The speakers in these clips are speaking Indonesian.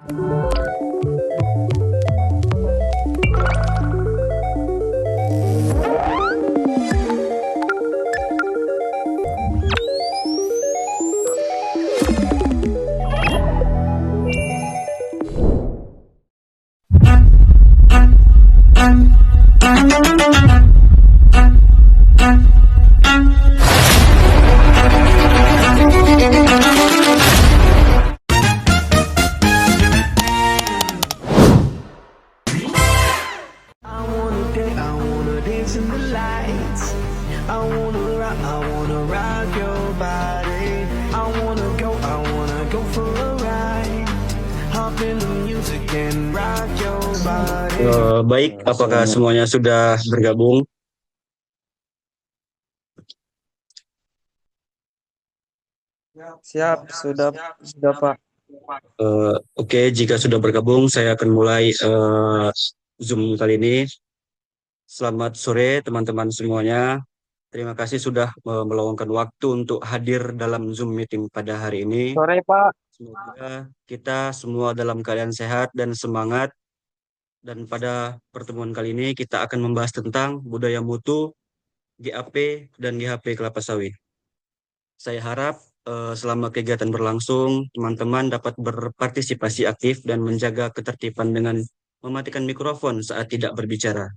I wanna dance in the lights. I wanna rock your body. I wanna go for a ride. Hop in the music and rock your body. Baik, apakah semuanya sudah bergabung? Siap, sudah Pak. Oke, jika sudah bergabung, saya akan mulai Zoom kali ini. Selamat sore teman-teman semuanya. Terima kasih sudah meluangkan waktu untuk hadir dalam Zoom meeting pada hari ini. Sore Pak. Semoga kita semua dalam keadaan sehat dan semangat. Dan pada pertemuan kali ini kita akan membahas tentang budaya mutu, GAP, dan GHP kelapa sawit. Saya harap selama kegiatan berlangsung, teman-teman dapat berpartisipasi aktif dan menjaga ketertiban dengan mematikan mikrofon saat tidak berbicara.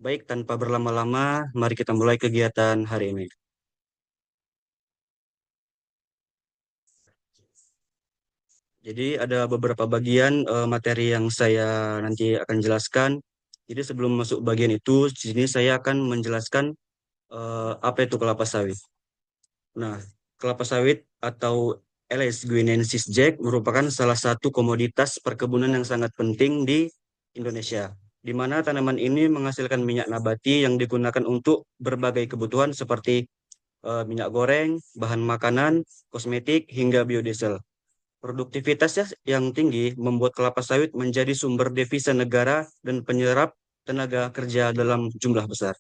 Baik, tanpa berlama-lama, mari kita mulai kegiatan hari ini. Jadi ada beberapa bagian materi yang saya nanti akan jelaskan. Jadi sebelum masuk bagian itu, di sini saya akan menjelaskan apa itu kelapa sawit. Nah, kelapa sawit atau Elaeis guineensis Jack merupakan salah satu komoditas perkebunan yang sangat penting di Indonesia, di mana tanaman ini menghasilkan minyak nabati yang digunakan untuk berbagai kebutuhan seperti minyak goreng, bahan makanan, kosmetik, hingga biodiesel. Produktivitasnya yang tinggi membuat kelapa sawit menjadi sumber devisa negara dan penyerap tenaga kerja dalam jumlah besar.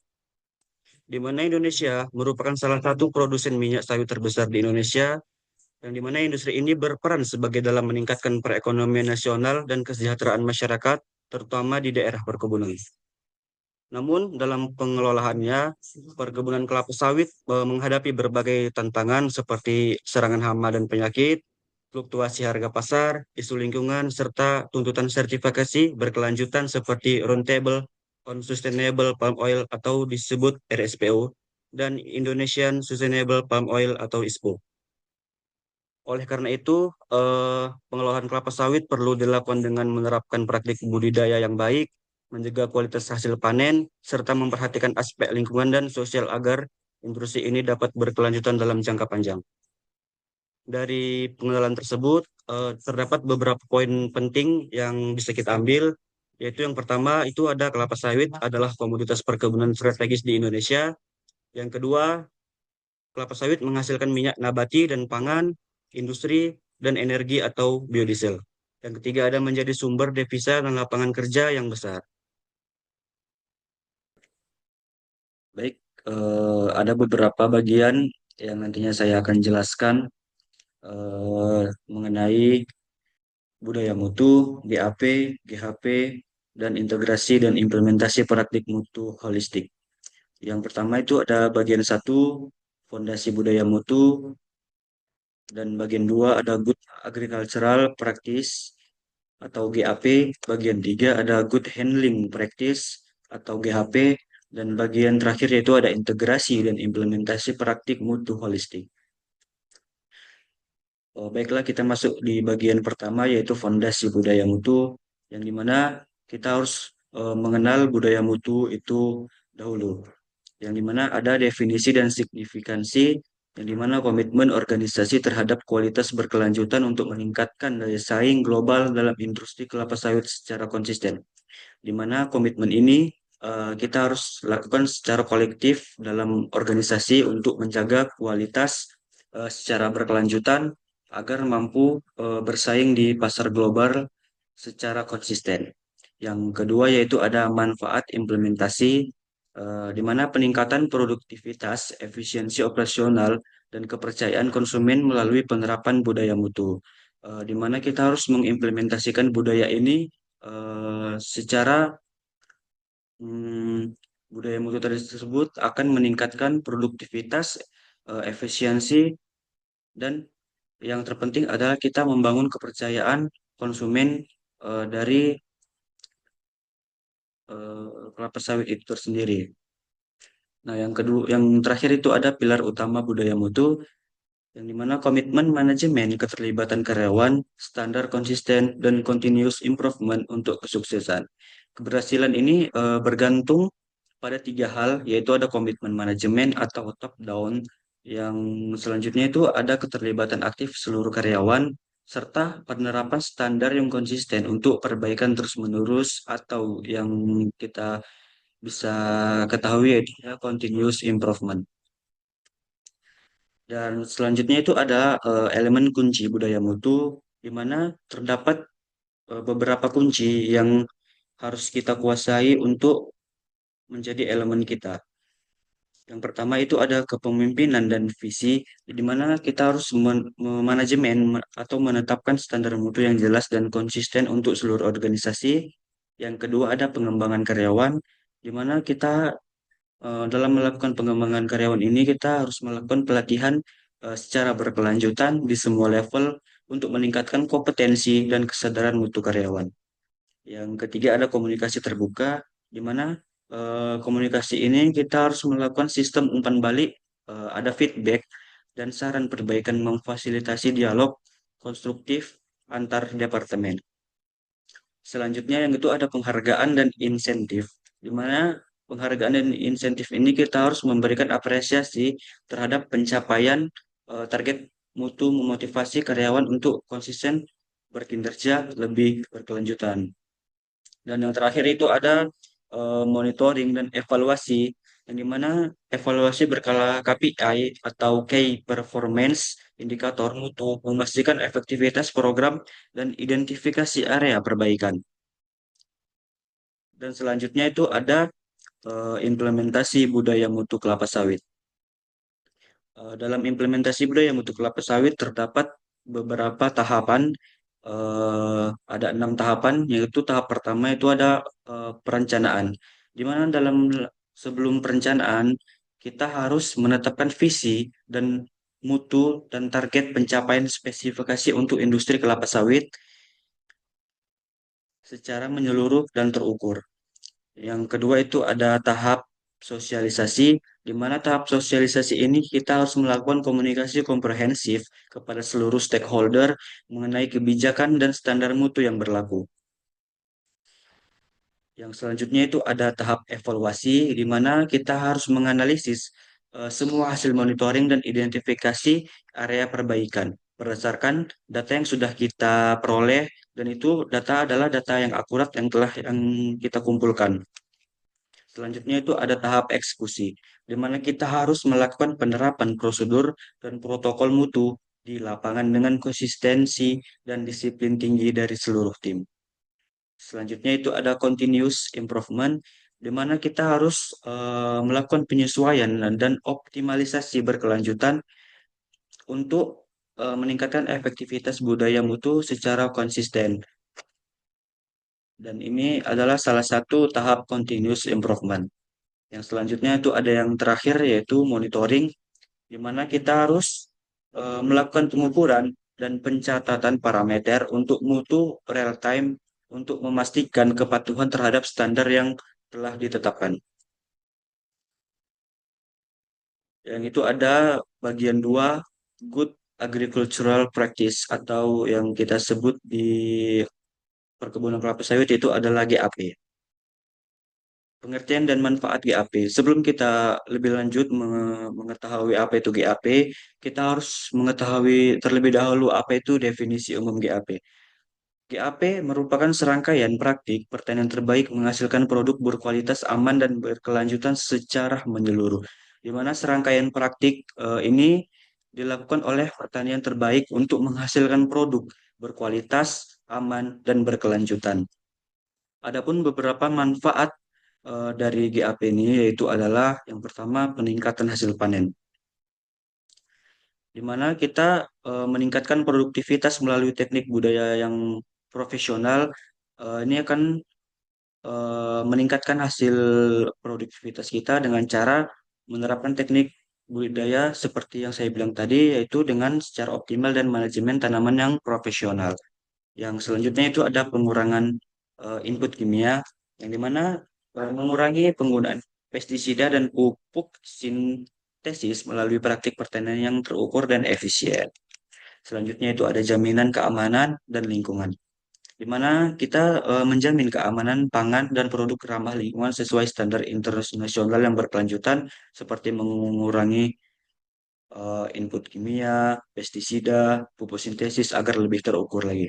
Di mana Indonesia merupakan salah satu produsen minyak sawit terbesar di Indonesia, yang di mana industri ini berperan sebagai dalam meningkatkan perekonomian nasional dan kesejahteraan masyarakat, terutama di daerah perkebunan. Namun dalam pengelolaannya, perkebunan kelapa sawit menghadapi berbagai tantangan seperti serangan hama dan penyakit, fluktuasi harga pasar, isu lingkungan, serta tuntutan sertifikasi berkelanjutan seperti Roundtable on Sustainable Palm Oil atau disebut RSPO, dan Indonesian Sustainable Palm Oil atau ISPO. Oleh karena itu, pengelolaan kelapa sawit perlu dilakukan dengan menerapkan praktik budidaya yang baik, menjaga kualitas hasil panen, serta memperhatikan aspek lingkungan dan sosial agar industri ini dapat berkelanjutan dalam jangka panjang. Dari pengenalan tersebut, terdapat beberapa poin penting yang bisa kita ambil, yaitu yang pertama itu ada kelapa sawit adalah komoditas perkebunan strategis di Indonesia. Yang kedua, kelapa sawit menghasilkan minyak nabati dan pangan, industri, dan energi atau biodiesel. Yang ketiga ada menjadi sumber devisa dan lapangan kerja yang besar. Baik, ada beberapa bagian yang nantinya saya akan jelaskan mengenai budaya mutu, GAP, GHP, dan integrasi dan implementasi praktik mutu holistik. Yang pertama itu ada bagian 1, fondasi budaya mutu, dan bagian 2 ada good agricultural practice atau GAP, bagian 3 ada good handling practice atau GHP, dan bagian terakhir yaitu ada integrasi dan implementasi praktik mutu holistik. Baiklah, kita masuk di bagian pertama yaitu fondasi budaya mutu, yang dimana kita harus mengenal budaya mutu itu dahulu, yang dimana ada definisi dan signifikansi, yang dimana komitmen organisasi terhadap kualitas berkelanjutan untuk meningkatkan daya saing global dalam industri kelapa sawit secara konsisten, dimana komitmen ini kita harus lakukan secara kolektif dalam organisasi untuk menjaga kualitas secara berkelanjutan agar mampu bersaing di pasar global secara konsisten. Yang kedua yaitu ada manfaat implementasi, di mana peningkatan produktivitas, efisiensi operasional, dan kepercayaan konsumen melalui penerapan budaya mutu. di mana kita harus mengimplementasikan budaya ini secara budaya mutu tersebut akan meningkatkan produktivitas, efisiensi, dan yang terpenting adalah kita membangun kepercayaan konsumen dari kelapa sawit itu tersendiri. Nah, yang kedua, yang terakhir itu ada pilar utama budaya mutu, yang dimana komitmen manajemen, keterlibatan karyawan, standar konsisten, dan continuous improvement untuk kesuksesan. Keberhasilan ini bergantung pada tiga hal, yaitu ada komitmen manajemen atau top down, yang selanjutnya itu ada keterlibatan aktif seluruh karyawan, serta penerapan standar yang konsisten untuk perbaikan terus-menerus atau yang kita bisa ketahui yaitu continuous improvement. Dan selanjutnya itu ada elemen kunci budaya mutu, di mana terdapat beberapa kunci yang harus kita kuasai untuk menjadi elemen kita. Yang pertama itu ada kepemimpinan dan visi, di mana kita harus memanajemen atau menetapkan standar mutu yang jelas dan konsisten untuk seluruh organisasi. Yang kedua ada pengembangan karyawan, di mana kita dalam melakukan pengembangan karyawan ini kita harus melakukan pelatihan secara berkelanjutan di semua level untuk meningkatkan kompetensi dan kesadaran mutu karyawan. Yang ketiga ada komunikasi terbuka, di mana komunikasi ini kita harus melakukan sistem umpan balik, ada feedback dan saran perbaikan memfasilitasi dialog konstruktif antar departemen. Selanjutnya yang itu ada penghargaan dan insentif, di mana penghargaan dan insentif ini kita harus memberikan apresiasi terhadap pencapaian target mutu memotivasi karyawan untuk konsisten berkinerja lebih berkelanjutan. Dan yang terakhir itu ada monitoring dan evaluasi, yang dimana evaluasi berkala KPI atau Key Performance Indikator mutu memastikan efektivitas program dan identifikasi area perbaikan. Dan selanjutnya itu ada implementasi budaya mutu kelapa sawit. Dalam implementasi budaya mutu kelapa sawit terdapat beberapa tahapan, ada 6 tahapan, yaitu tahap pertama itu ada perencanaan, di mana sebelum perencanaan kita harus menetapkan visi dan mutu dan target pencapaian spesifikasi untuk industri kelapa sawit secara menyeluruh dan terukur. Yang kedua itu ada tahap sosialisasi, di mana tahap sosialisasi ini kita harus melakukan komunikasi komprehensif kepada seluruh stakeholder mengenai kebijakan dan standar mutu yang berlaku. Yang selanjutnya itu ada tahap evaluasi, di mana kita harus menganalisis semua hasil monitoring dan identifikasi area perbaikan berdasarkan data yang sudah kita peroleh, dan itu data adalah data yang akurat yang kita kumpulkan. Selanjutnya itu ada tahap eksekusi, di mana kita harus melakukan penerapan prosedur dan protokol mutu di lapangan dengan konsistensi dan disiplin tinggi dari seluruh tim. Selanjutnya itu ada continuous improvement, di mana kita harus melakukan penyesuaian dan optimalisasi berkelanjutan untuk meningkatkan efektivitas budaya mutu secara konsisten. Dan ini adalah salah satu tahap continuous improvement. Yang selanjutnya itu ada yang terakhir yaitu monitoring, di mana kita harus melakukan pengukuran dan pencatatan parameter untuk mutu real time untuk memastikan kepatuhan terhadap standar yang telah ditetapkan. Yang itu ada bagian 2, Good Agricultural Practice, atau yang kita sebut di perkebunan kelapa sawit itu adalah GAP. Pengertian dan manfaat GAP. Sebelum kita lebih lanjut mengetahui apa itu GAP, kita harus mengetahui terlebih dahulu apa itu definisi umum GAP. GAP merupakan serangkaian praktik pertanian terbaik menghasilkan produk berkualitas aman dan berkelanjutan secara menyeluruh. Di mana serangkaian praktik ini dilakukan oleh pertanian terbaik untuk menghasilkan produk berkualitas, aman, dan berkelanjutan. Adapun beberapa manfaat dari GAP ini yaitu adalah yang pertama peningkatan hasil panen. di mana kita meningkatkan produktivitas melalui teknik budaya yang profesional. Ini akan meningkatkan hasil produktivitas kita dengan cara menerapkan teknik budidaya seperti yang saya bilang tadi, yaitu dengan secara optimal dan manajemen tanaman yang profesional. Yang selanjutnya itu ada pengurangan input kimia, yang dimana mengurangi penggunaan pestisida dan pupuk sintesis melalui praktik pertanian yang terukur dan efisien. Selanjutnya itu ada jaminan keamanan dan lingkungan, di mana kita menjamin keamanan pangan dan produk ramah lingkungan sesuai standar internasional yang berkelanjutan, seperti mengurangi input kimia, pestisida, pupuk sintesis agar lebih terukur lagi.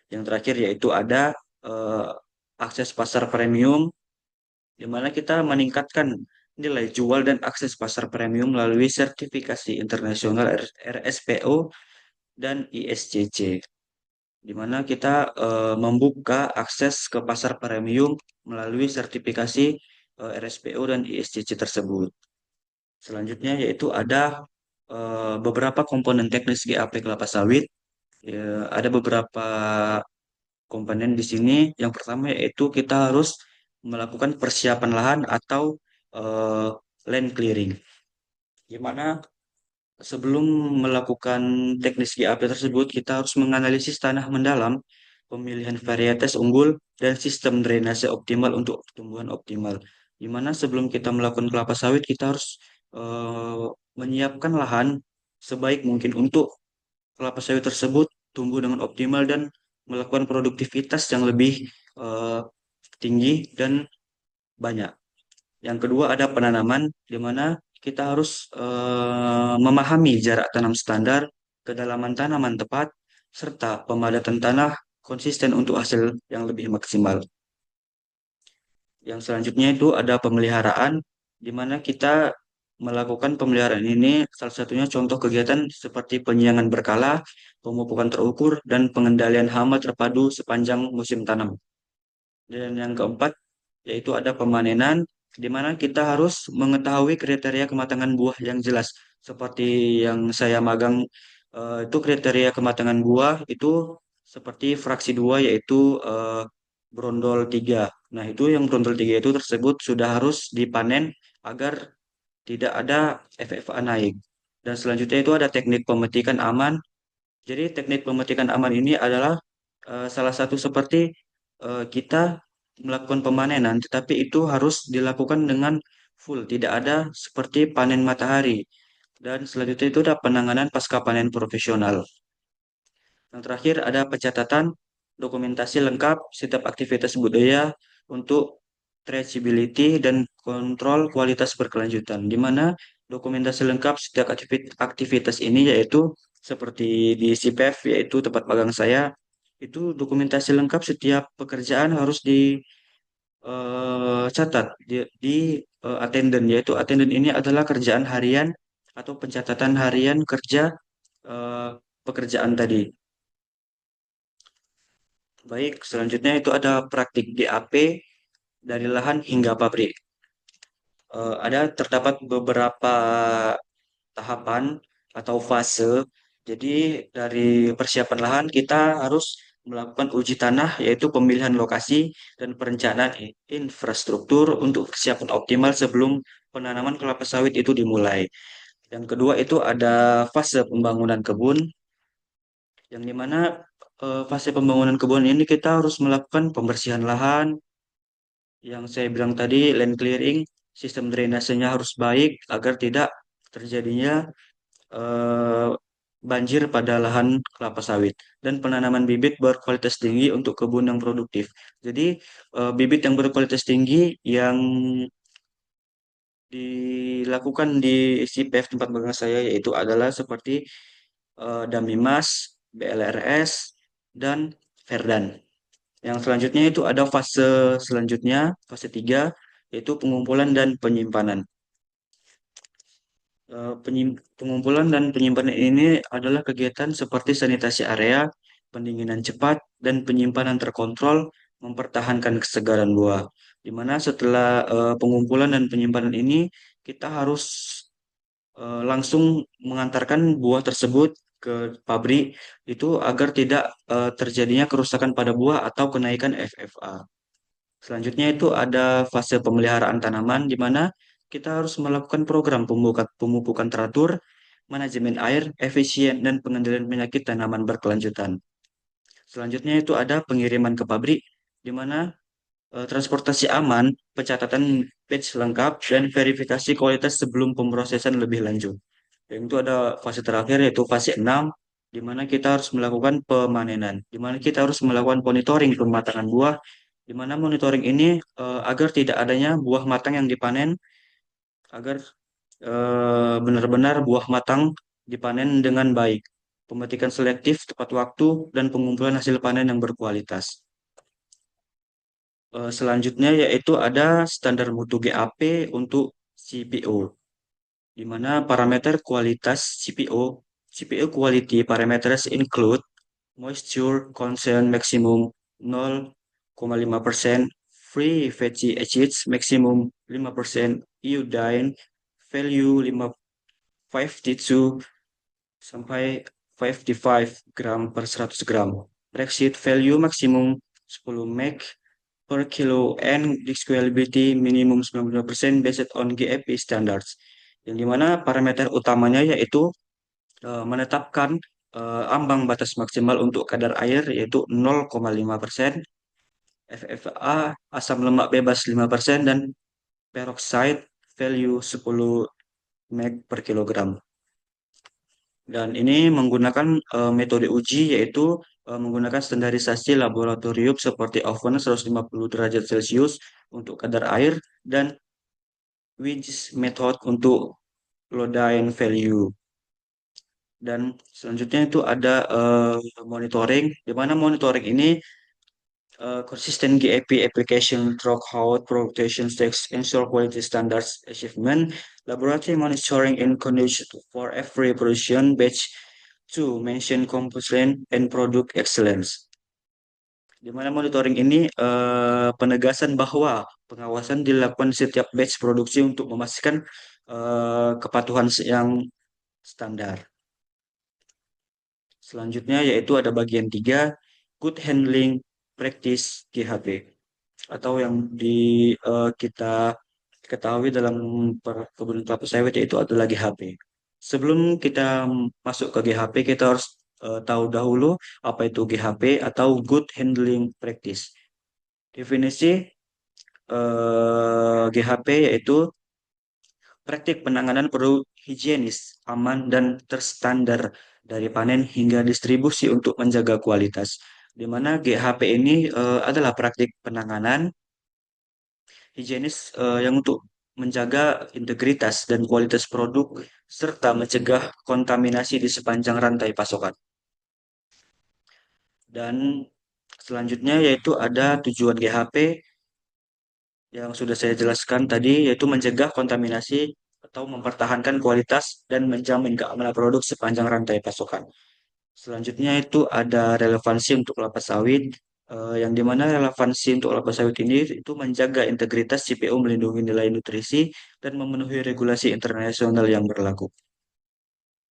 Yang terakhir yaitu ada eh, akses pasar premium, di mana kita meningkatkan nilai jual dan akses pasar premium melalui sertifikasi internasional RSPO dan ISCC, di mana kita membuka akses ke pasar premium melalui sertifikasi RSPO dan ISCC tersebut. Selanjutnya yaitu ada beberapa komponen teknis GAP kelapa sawit. Ya, ada beberapa komponen di sini. Yang pertama yaitu kita harus melakukan persiapan lahan atau eh, land clearing, di mana sebelum melakukan teknis GAP tersebut, kita harus menganalisis tanah mendalam, pemilihan varietas unggul, dan sistem drainase optimal untuk pertumbuhan optimal. Di mana sebelum kita melakukan kelapa sawit, kita harus eh, menyiapkan lahan sebaik mungkin untuk kelapa sawit tersebut tumbuh dengan optimal dan melakukan produktivitas yang lebih eh, tinggi dan banyak. Yang kedua ada penanaman, di mana kita harus memahami jarak tanam standar, kedalaman tanaman tepat, serta pemadatan tanah konsisten untuk hasil yang lebih maksimal. Yang selanjutnya itu ada pemeliharaan, di mana kita melakukan pemeliharaan ini, salah satunya contoh kegiatan seperti penyiangan berkala, pemupukan terukur, dan pengendalian hama terpadu sepanjang musim tanam. Dan yang keempat, yaitu ada pemanenan, di mana kita harus mengetahui kriteria kematangan buah yang jelas. Seperti yang saya magang, itu kriteria kematangan buah itu seperti fraksi 2, yaitu brondol 3. Nah, itu yang brondol 3 itu tersebut sudah harus dipanen agar tidak ada FFA naik. Dan selanjutnya itu ada teknik pemetikan aman. Jadi teknik pemetikan aman ini adalah salah satu seperti kita melakukan pemanenan, tetapi itu harus dilakukan dengan full, tidak ada seperti panen matahari. Dan selanjutnya itu ada penanganan pasca panen profesional. Yang terakhir ada pencatatan dokumentasi lengkap setiap aktivitas budaya untuk traceability dan kontrol kualitas berkelanjutan, di mana dokumentasi lengkap setiap aktivitas ini yaitu seperti di CPF, yaitu tempat magang saya, itu dokumentasi lengkap setiap pekerjaan harus dicatat di attendant, yaitu attendant ini adalah kerjaan harian atau pencatatan harian kerja eh, pekerjaan tadi. Baik, selanjutnya itu ada praktik DAP dari lahan hingga pabrik. Ada terdapat beberapa tahapan atau fase. Jadi dari persiapan lahan kita harus melakukan uji tanah, yaitu pemilihan lokasi dan perencanaan infrastruktur untuk kesiapan optimal sebelum penanaman kelapa sawit itu dimulai. Yang kedua itu ada fase pembangunan kebun, yang dimana fase pembangunan kebun ini kita harus melakukan pembersihan lahan, yang saya bilang tadi, land clearing, sistem drainasenya harus baik agar tidak terjadinya eh, banjir pada lahan kelapa sawit, dan penanaman bibit berkualitas tinggi untuk kebun yang produktif. Jadi bibit yang berkualitas tinggi yang dilakukan di CPF tempat magang saya yaitu adalah seperti Damimas, BLRS, dan Verdan. Yang selanjutnya itu ada fase selanjutnya, fase 3, yaitu pengumpulan dan penyimpanan. Pengumpulan dan penyimpanan ini adalah kegiatan seperti sanitasi area, pendinginan cepat, dan penyimpanan terkontrol mempertahankan kesegaran buah. Di mana setelah pengumpulan dan penyimpanan ini, kita harus langsung mengantarkan buah tersebut ke pabrik itu agar tidak terjadinya kerusakan pada buah atau kenaikan FFA. Selanjutnya itu ada fase pemeliharaan tanaman di mana kita harus melakukan program pemupukan teratur, manajemen air, efisien, dan pengendalian penyakit tanaman berkelanjutan. Selanjutnya itu ada pengiriman ke pabrik di mana transportasi aman, pencatatan batch lengkap, dan verifikasi kualitas sebelum pemrosesan lebih lanjut. Dan itu ada fase terakhir yaitu fase 6, di mana kita harus melakukan pemanenan, di mana kita harus melakukan monitoring pematangan buah, di mana monitoring ini agar tidak adanya buah matang yang dipanen, agar benar-benar buah matang dipanen dengan baik, pemetikan selektif tepat waktu, dan pengumpulan hasil panen yang berkualitas. Selanjutnya yaitu ada standar mutu GAP untuk CPO, di mana parameter kualitas CPO quality parameters include moisture content maximum 0,5%, free fatty acids maximum 5%, iodine value 52 sampai 55 gram per 100 gram. Brexit value maksimum 10 mg per kilo and disquality minimum 95% based on GAP standards. Yang dimana parameter utamanya yaitu menetapkan ambang batas maksimal untuk kadar air yaitu 0,5%, FFA asam lemak bebas 5%, dan peroxide value 10 mg per kilogram. Dan ini menggunakan metode uji yaitu menggunakan standarisasi laboratorium seperti oven 150 derajat Celcius untuk kadar air dan Wedge method untuk Lodine value. Dan selanjutnya itu ada monitoring, di mana monitoring ini consistent GAP application throughout production steps ensure quality standards achievement, laboratory monitoring in condition for every production batch to mention compliance and product excellence. Di mana monitoring ini penegasan bahwa pengawasan dilakukan setiap batch produksi untuk memastikan kepatuhan yang standar. Selanjutnya yaitu ada bagian 3, good handling practice GHP, atau yang kita ketahui dalam perkebunan kelapa sawit yaitu adalah GHP. Sebelum kita masuk ke GHP, kita harus tahu dahulu apa itu GHP atau Good Handling Practice. Definisi GHP yaitu praktik penanganan produk higienis, aman, dan terstandar dari panen hingga distribusi untuk menjaga kualitas. Di mana GHP ini adalah praktik penanganan higienis yang untuk menjaga integritas dan kualitas produk serta mencegah kontaminasi di sepanjang rantai pasokan. Dan selanjutnya yaitu ada tujuan GHP yang sudah saya jelaskan tadi, yaitu mencegah kontaminasi atau mempertahankan kualitas dan menjamin keamanan produk sepanjang rantai pasokan. Selanjutnya itu ada relevansi untuk kelapa sawit, yang dimana relevansi untuk kelapa sawit ini itu menjaga integritas CPO, melindungi nilai nutrisi, dan memenuhi regulasi internasional yang berlaku.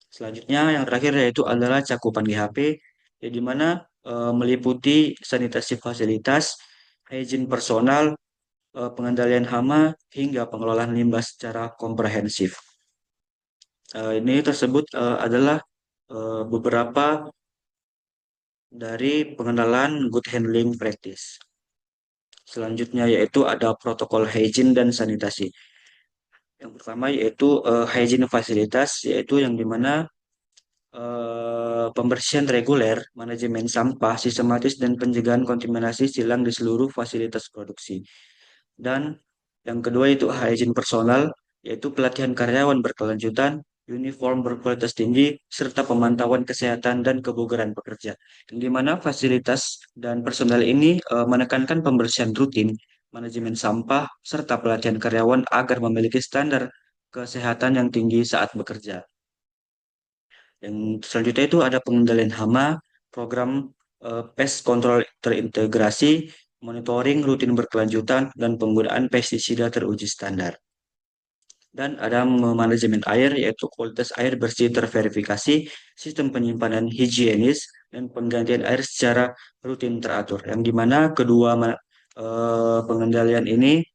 Selanjutnya yang terakhir yaitu adalah cakupan GHP, yang dimana meliputi sanitasi fasilitas, hygiene personal, pengendalian hama, hingga pengelolaan limbah secara komprehensif. Ini tersebut adalah beberapa dari pengenalan good handling practice. Selanjutnya yaitu ada protokol hygiene dan sanitasi. Yang pertama yaitu hygiene fasilitas, yaitu yang dimana pembersihan reguler, manajemen sampah sistematis, dan pencegahan kontaminasi silang di seluruh fasilitas produksi. Dan yang kedua itu hygiene personal, yaitu pelatihan karyawan berkelanjutan, uniform berkualitas tinggi, serta pemantauan kesehatan dan kebugaran pekerja. Di mana fasilitas dan personal ini menekankan pembersihan rutin, manajemen sampah, serta pelatihan karyawan agar memiliki standar kesehatan yang tinggi saat bekerja. Yang selanjutnya itu ada pengendalian hama, program pest control terintegrasi, monitoring rutin berkelanjutan, dan penggunaan pestisida teruji standar. Dan ada manajemen air, yaitu kualitas air bersih terverifikasi, sistem penyimpanan higienis, dan penggantian air secara rutin teratur. Yang dimana kedua pengendalian ini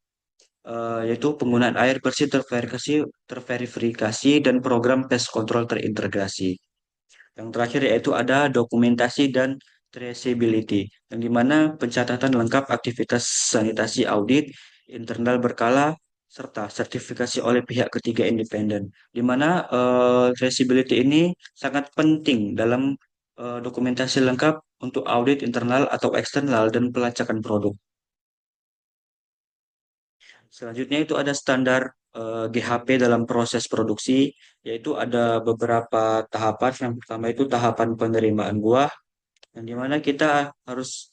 yaitu penggunaan air bersih terverifikasi dan program pest control terintegrasi. Yang terakhir yaitu ada dokumentasi dan traceability, yang dimana pencatatan lengkap aktivitas sanitasi audit internal berkala serta sertifikasi oleh pihak ketiga independen, di mana traceability ini sangat penting dalam dokumentasi lengkap untuk audit internal atau eksternal dan pelacakan produk. Selanjutnya itu ada standar GHP dalam proses produksi, yaitu ada beberapa tahapan. Yang pertama itu tahapan penerimaan buah, yang dimana kita harus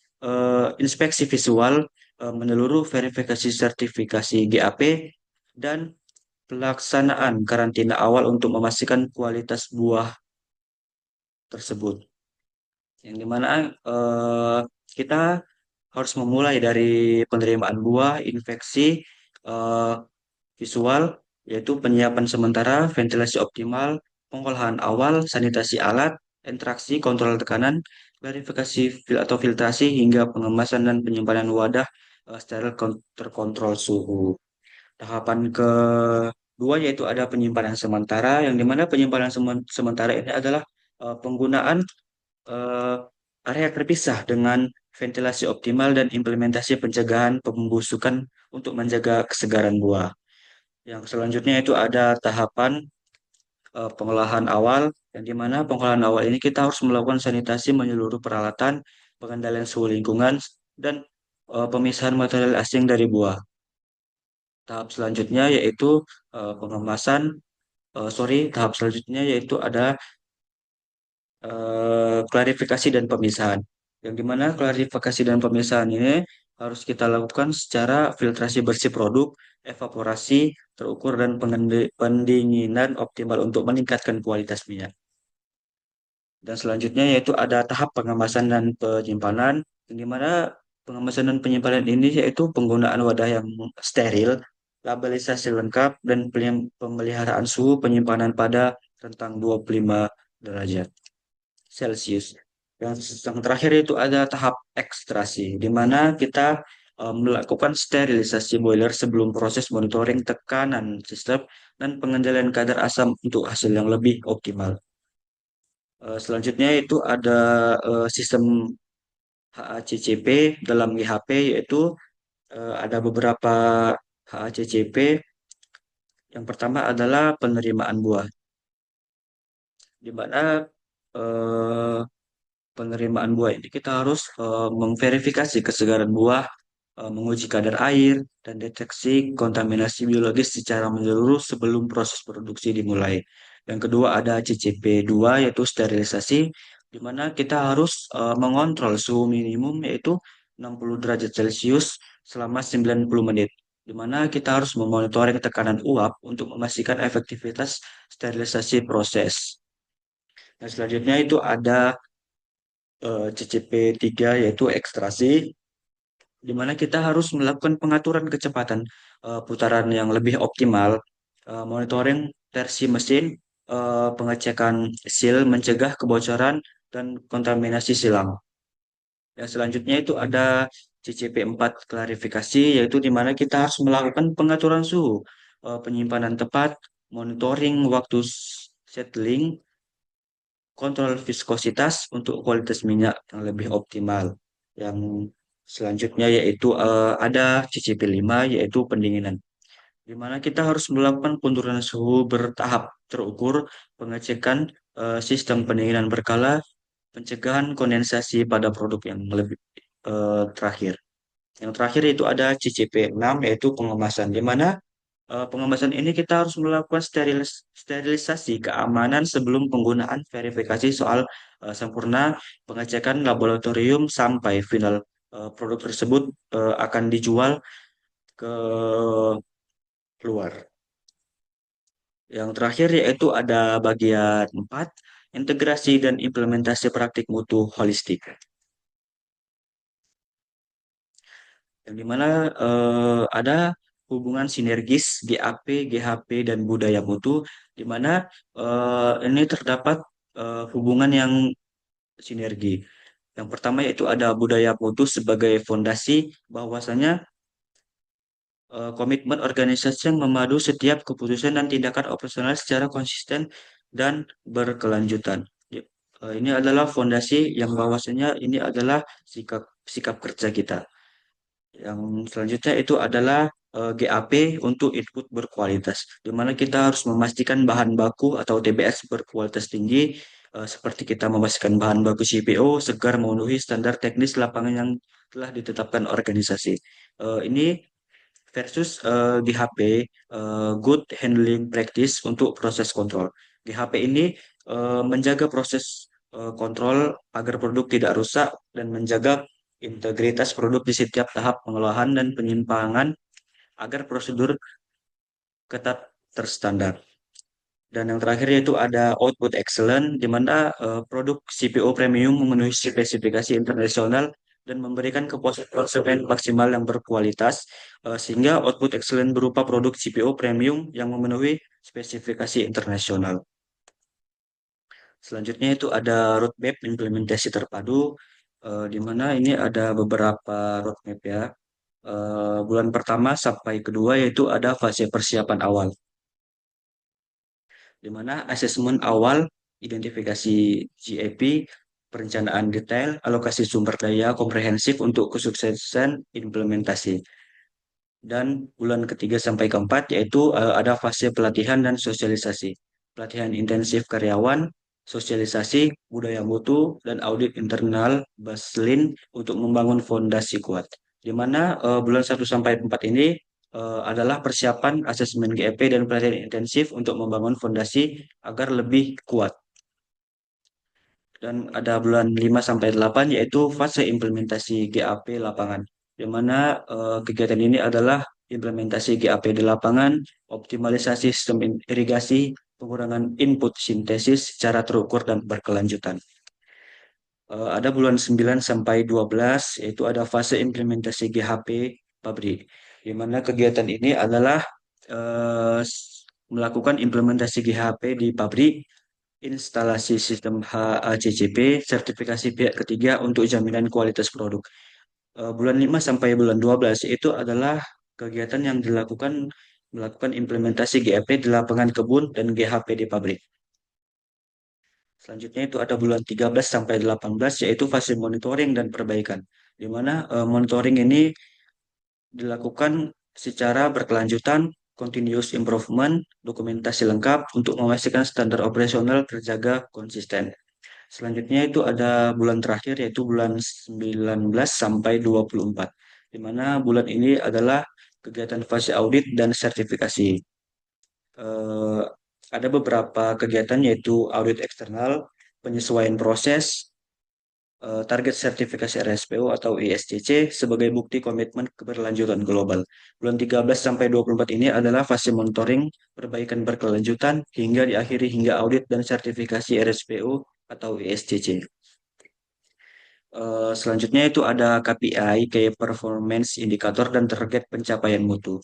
inspeksi visual, menyeluruh verifikasi sertifikasi GAP, dan pelaksanaan karantina awal untuk memastikan kualitas buah tersebut. Yang dimana kita harus memulai dari penerimaan buah, infeksi, eh, visual, yaitu penyiapan sementara, ventilasi optimal, pengolahan awal, sanitasi alat, interaksi, kontrol tekanan, klarifikasi atau filtrasi, hingga pengemasan dan penyimpanan wadah steril terkontrol suhu. Tahapan kedua yaitu ada penyimpanan sementara, yang dimana penyimpanan sementara ini adalah penggunaan eh, area terpisah dengan ventilasi optimal dan implementasi pencegahan pembusukan untuk menjaga kesegaran buah. Yang selanjutnya itu ada tahapan pengolahan awal, yang dimana pengolahan awal ini kita harus melakukan sanitasi menyeluruh peralatan, pengendalian suhu lingkungan, dan pemisahan material asing dari buah. Tahap selanjutnya yaitu pengemasan, tahap selanjutnya yaitu ada klarifikasi dan pemisahan. Yang dimana klarifikasi dan pemisahan ini harus kita lakukan secara filtrasi bersih produk, evaporasi, terukur, dan pendinginan optimal untuk meningkatkan kualitas minyak. Dan selanjutnya yaitu ada tahap pengemasan dan penyimpanan, yang dimana pengemasan dan penyimpanan ini yaitu penggunaan wadah yang steril, labelisasi lengkap, dan pemeliharaan suhu penyimpanan pada rentang 25 derajat Celcius. Yang terakhir itu ada tahap ekstraksi, di mana kita melakukan sterilisasi boiler sebelum proses monitoring tekanan sistem dan pengendalian kadar asam untuk hasil yang lebih optimal. Selanjutnya itu ada sistem HACCP dalam GHP, yaitu ada beberapa HACCP. Yang pertama adalah penerimaan buah, di mana eh, penerimaan buah ini kita harus memverifikasi kesegaran buah, menguji kadar air, dan deteksi kontaminasi biologis secara menyeluruh sebelum proses produksi dimulai. Yang kedua ada CCP2 yaitu sterilisasi, di mana kita harus mengontrol suhu minimum yaitu 60 derajat Celcius selama 90 menit. Di mana kita harus memonitoring tekanan uap untuk memastikan efektivitas sterilisasi proses. Nah, selanjutnya itu ada CCP3 yaitu ekstraksi, di mana kita harus melakukan pengaturan kecepatan putaran yang lebih optimal, monitoring tensi mesin, pengecekan seal, mencegah kebocoran dan kontaminasi silang. Yang selanjutnya itu ada CCP4 klarifikasi, yaitu di mana kita harus melakukan pengaturan suhu, penyimpanan tepat, monitoring waktu settling, kontrol viskositas untuk kualitas minyak yang lebih optimal. Yang selanjutnya yaitu ada CCP5 yaitu pendinginan, di mana kita harus melakukan penurunan suhu bertahap terukur, pengecekan sistem pendinginan berkala, pencegahan kondensasi pada produk yang lebih terakhir. Yang terakhir itu ada CCP6 yaitu pengemasan, di mana pengemasan ini kita harus melakukan sterilisasi keamanan sebelum penggunaan, verifikasi soal sempurna, pengecekan laboratorium sampai final produk tersebut akan dijual ke luar. Yang terakhir yaitu ada bagian 4, integrasi dan implementasi praktik mutu holistik. Yang dimana ada hubungan sinergis GAP, GHP, dan budaya mutu, di mana ini terdapat hubungan yang sinergi. Yang pertama yaitu ada budaya mutu sebagai fondasi bahwasanya komitmen organisasi yang memadu setiap keputusan dan tindakan operasional secara konsisten dan berkelanjutan. Ini adalah fondasi yang bahwasanya ini adalah sikap sikap kerja kita. Yang selanjutnya itu adalah GAP untuk input berkualitas, di mana kita harus memastikan bahan baku atau TBS berkualitas tinggi, seperti kita memastikan bahan baku CPO segar memenuhi standar teknis lapangan yang telah ditetapkan organisasi. Ini versus GHP, Good Handling Practice untuk proses kontrol. GHP ini menjaga proses kontrol agar produk tidak rusak dan menjaga integritas produk di setiap tahap pengolahan dan penyimpangan agar prosedur ketat terstandar. Dan yang terakhir yaitu ada output excellent, di mana produk CPO premium memenuhi spesifikasi internasional dan memberikan kepuasan konsumen maksimal yang berkualitas, sehingga output excellent berupa produk CPO premium yang memenuhi spesifikasi internasional. Selanjutnya itu ada roadmap implementasi terpadu, di mana ini ada beberapa roadmap ya. Bulan pertama sampai kedua yaitu ada fase persiapan awal, di mana asesmen awal, identifikasi GAP, perencanaan detail, alokasi sumber daya komprehensif untuk kesuksesan implementasi. Dan bulan ketiga sampai keempat yaitu ada fase pelatihan dan sosialisasi. Pelatihan intensif karyawan, sosialisasi, budaya mutu, dan audit internal Baslin untuk membangun fondasi kuat. Di mana bulan 1 sampai 4 ini adalah persiapan asesmen GEP dan pelatihan intensif untuk membangun fondasi agar lebih kuat. Dan ada bulan 5 sampai 8 yaitu fase implementasi GAP lapangan, di mana kegiatan ini adalah implementasi GAP di lapangan, optimalisasi sistem irigasi, pengurangan input sintesis secara terukur dan berkelanjutan. Ada bulan 9 sampai 12 yaitu ada fase implementasi GHP pabrik, di mana kegiatan ini adalah melakukan implementasi GHP di pabrik, instalasi sistem HACCP, sertifikasi pihak ketiga untuk jaminan kualitas produk. Bulan 5 sampai bulan 12 itu adalah kegiatan yang dilakukan melakukan implementasi GAP di lapangan kebun dan GHP di pabrik. Selanjutnya itu ada bulan 13 sampai 18 yaitu fase monitoring dan perbaikan, di mana monitoring ini dilakukan secara berkelanjutan, continuous improvement, dokumentasi lengkap untuk memastikan standar operasional terjaga konsisten. Selanjutnya itu ada bulan terakhir yaitu bulan 19 sampai 24, di mana bulan ini adalah kegiatan fase audit dan sertifikasi. Eh, ada beberapa kegiatan yaitu audit eksternal, penyesuaian proses, target sertifikasi RSPO atau ISCC sebagai bukti komitmen keberlanjutan global. Bulan 13 sampai 24 ini adalah fase monitoring, perbaikan berkelanjutan hingga diakhiri hingga audit dan sertifikasi RSPO atau ISCC. Selanjutnya itu ada KPI, Key Performance Indicator dan target pencapaian mutu.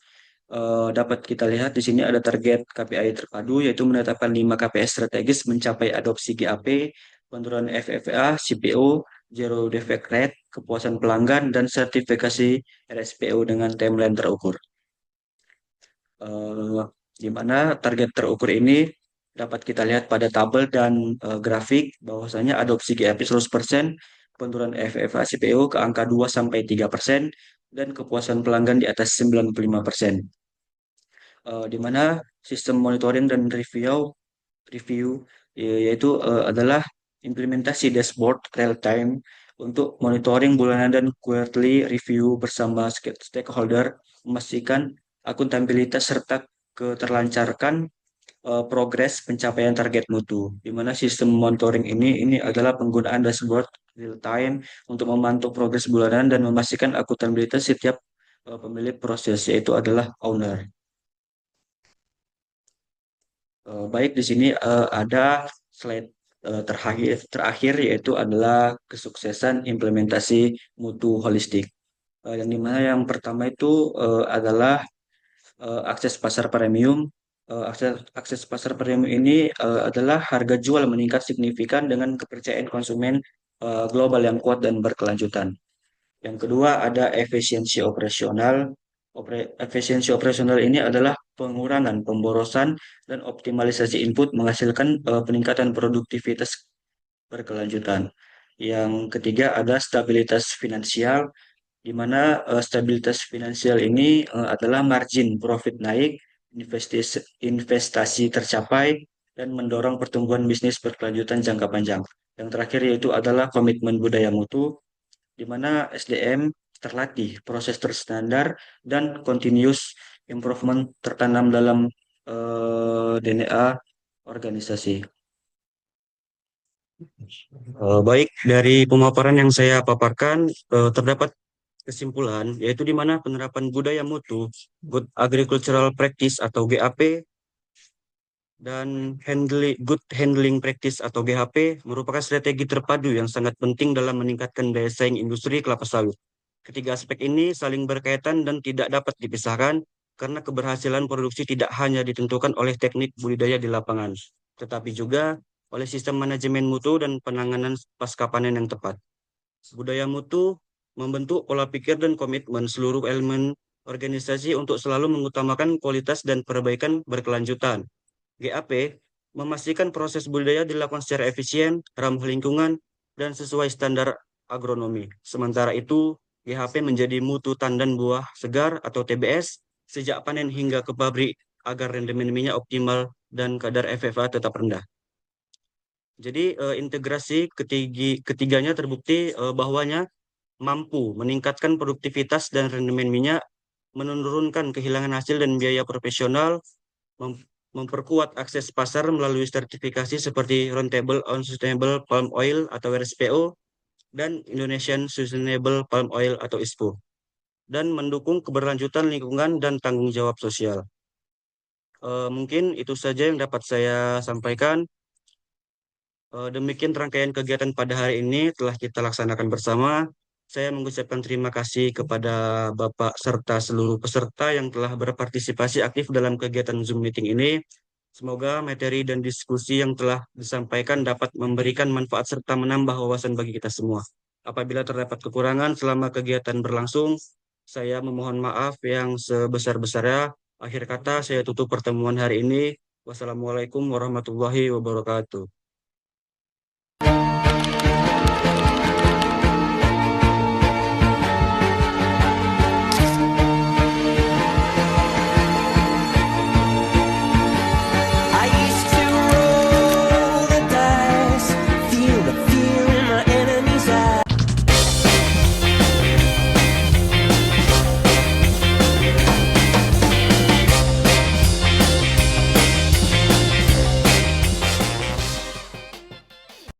Dapat kita lihat di sini ada target KPI terpadu yaitu menetapkan 5 KPI strategis mencapai adopsi GAP, penurunan FFA, CPO, Zero Defect Rate, kepuasan pelanggan, dan sertifikasi RSPO dengan timeline terukur. Eh, di mana target terukur ini dapat kita lihat pada tabel dan grafik bahwasanya adopsi GAP 100%, penurunan FFA CPO ke angka 2-3%, dan kepuasan pelanggan di atas 95%. Di mana sistem monitoring dan review yaitu adalah implementasi dashboard real time untuk monitoring bulanan dan quarterly review bersama stakeholder, memastikan akuntabilitas serta keterlancarkan progres pencapaian target mutu. Di mana sistem monitoring ini adalah penggunaan dashboard real time untuk memantau progres bulanan dan memastikan akuntabilitas setiap pemilik proses yaitu adalah owner. Baik, di sini ada slide terakhir yaitu adalah kesuksesan implementasi mutu holistik. Yang dimana yang pertama itu adalah akses pasar premium. Akses pasar premium ini adalah harga jual meningkat signifikan dengan kepercayaan konsumen global yang kuat dan berkelanjutan. Yang kedua ada efisiensi operasional. Efisiensi operasional ini adalah pengurangan pemborosan dan optimalisasi input menghasilkan peningkatan produktivitas berkelanjutan. Yang ketiga ada stabilitas finansial, di mana stabilitas finansial ini adalah margin profit naik, investasi tercapai, dan mendorong pertumbuhan bisnis berkelanjutan jangka panjang. Yang terakhir yaitu adalah komitmen budaya mutu, di mana SDM terlatih, proses terstandar, dan continuous improvement tertanam dalam DNA organisasi. Baik, dari pemaparan yang saya paparkan, terdapat kesimpulan, yaitu di mana penerapan budaya mutu, Good Agricultural Practice atau GAP, dan Good Handling Practice atau GHP merupakan strategi terpadu yang sangat penting dalam meningkatkan daya saing industri kelapa sawit. Ketiga aspek ini saling berkaitan dan tidak dapat dipisahkan karena keberhasilan produksi tidak hanya ditentukan oleh teknik budidaya di lapangan, tetapi juga oleh sistem manajemen mutu dan penanganan pasca panen yang tepat. Budaya mutu membentuk pola pikir dan komitmen seluruh elemen organisasi untuk selalu mengutamakan kualitas dan perbaikan berkelanjutan. GAP memastikan proses budidaya dilakukan secara efisien, ramah lingkungan, dan sesuai standar agronomi. Sementara itu, GHP menjadi mutu tandan buah segar atau TBS sejak panen hingga ke pabrik agar rendemen minyak optimal dan kadar FFA tetap rendah. Jadi integrasi ketiganya terbukti bahwanya mampu meningkatkan produktivitas dan rendemen minyak, menurunkan kehilangan hasil dan biaya profesional, memperkuat akses pasar melalui sertifikasi seperti Roundtable on Sustainable Palm Oil atau RSPO dan Indonesian Sustainable Palm Oil atau ISPO, dan mendukung keberlanjutan lingkungan dan tanggung jawab sosial. Mungkin itu saja yang dapat saya sampaikan. Demikian rangkaian kegiatan pada hari ini telah kita laksanakan bersama. Saya mengucapkan terima kasih kepada Bapak serta seluruh peserta yang telah berpartisipasi aktif dalam kegiatan Zoom meeting ini. Semoga materi dan diskusi yang telah disampaikan dapat memberikan manfaat serta menambah wawasan bagi kita semua. Apabila terdapat kekurangan selama kegiatan berlangsung, saya memohon maaf yang sebesar-besarnya. Akhir kata, saya tutup pertemuan hari ini. Wassalamualaikum warahmatullahi wabarakatuh.